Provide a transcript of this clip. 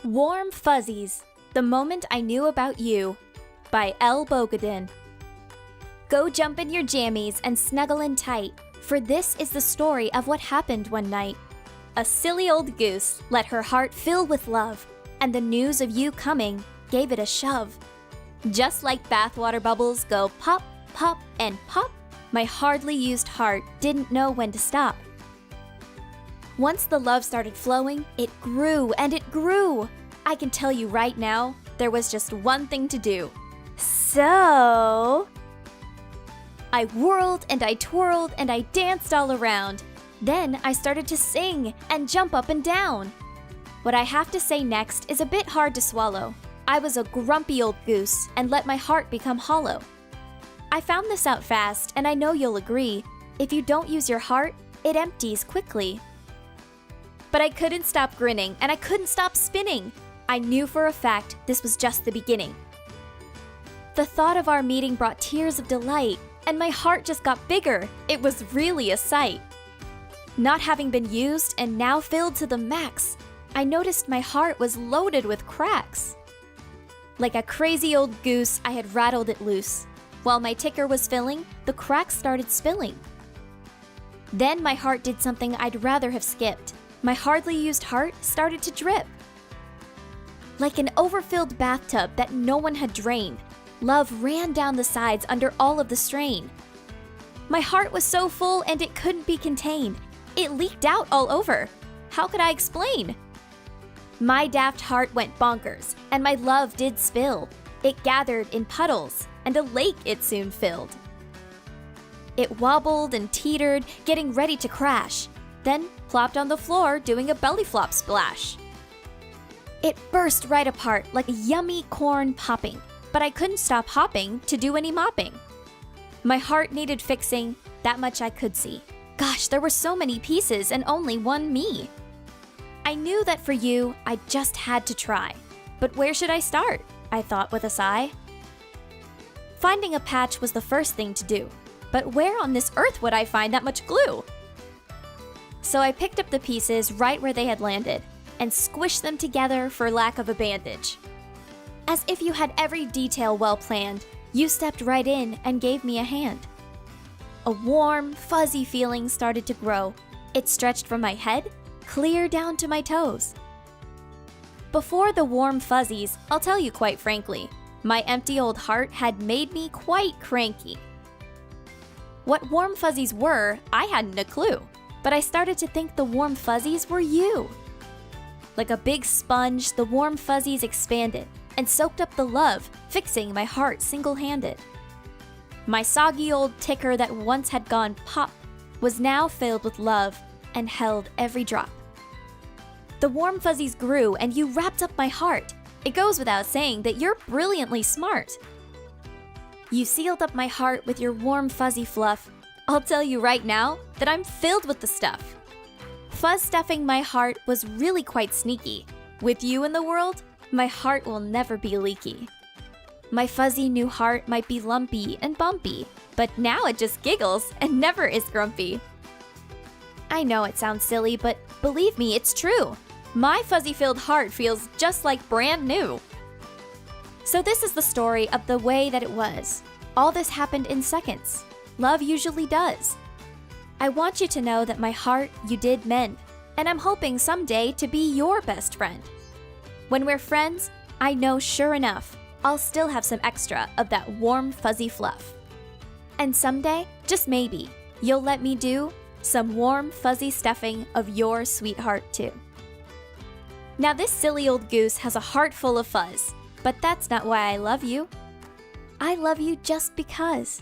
Warm Fuzzies, The Moment I Knew About You by L. Bogadin. Go jump in your jammies and snuggle in tight, for this is the story of what happened one night. A silly old goose let her heart fill with love, and the news of you coming gave it a shove. Just like bathwater bubbles go pop, pop, and pop, my hardly used heart didn't know when to stop. Once the love started flowing, it grew and it grew. I can tell you right now, there was just one thing to do. So I whirled and I twirled and I danced all around. Then I started to sing and jump up and down. What I have to say next is a bit hard to swallow. I was a grumpy old goose and let my heart become hollow. I found this out fast, and I know you'll agree. If you don't use your heart, it empties quickly. But I couldn't stop grinning, and I couldn't stop spinning. I knew for a fact this was just the beginning. The thought of our meeting brought tears of delight, and my heart just got bigger. It was really a sight. Not having been used and now filled to the max, I noticed my heart was loaded with cracks. Like a crazy old goose, I had rattled it loose. While my ticker was filling, the cracks started spilling. Then my heart did something I'd rather have skipped. My hardly used heart started to drip. Like an overfilled bathtub that no one had drained, love ran down the sides under all of the strain. My heart was so full and it couldn't be contained. It leaked out all over. How could I explain? My daft heart went bonkers, and my love did spill. It gathered in puddles, and a lake it soon filled. It wobbled and teetered, getting ready to crash, then plopped on the floor doing a belly flop splash. It burst right apart like a yummy corn popping, but I couldn't stop hopping to do any mopping. My heart needed fixing, that much I could see. Gosh, there were so many pieces and only one me. I knew that for you, I just had to try. But where should I start? I thought with a sigh. Finding a patch was the first thing to do, but where on this earth would I find that much glue? So I picked up the pieces right where they had landed and squished them together for lack of a bandage. As if you had every detail well planned, you stepped right in and gave me a hand. A warm, fuzzy feeling started to grow. It stretched from my head clear down to my toes. Before the warm fuzzies, I'll tell you quite frankly, my empty old heart had made me quite cranky. What warm fuzzies were, I hadn't a clue, but I started to think the warm fuzzies were you. Like a big sponge, the warm fuzzies expanded and soaked up the love, fixing my heart single-handed. My soggy old ticker that once had gone pop was now filled with love and held every drop. The warm fuzzies grew and you wrapped up my heart. It goes without saying that you're brilliantly smart. You sealed up my heart with your warm fuzzy fluff. I'll tell you right now that I'm filled with the stuff. Fuzz stuffing my heart was really quite sneaky. With you in the world, my heart will never be leaky. My fuzzy new heart might be lumpy and bumpy, but now it just giggles and never is grumpy. I know it sounds silly, but believe me, it's true. My fuzzy-filled heart feels just like brand new. So this is the story of the way that it was. All this happened in seconds. Love usually does. I want you to know that my heart you did mend, and I'm hoping someday to be your best friend. When we're friends, I know sure enough, I'll still have some extra of that warm fuzzy fluff. And someday, just maybe, you'll let me do some warm fuzzy stuffing of your sweetheart too. Now this silly old goose has a heart full of fuzz, but that's not why I love you. I love you just because.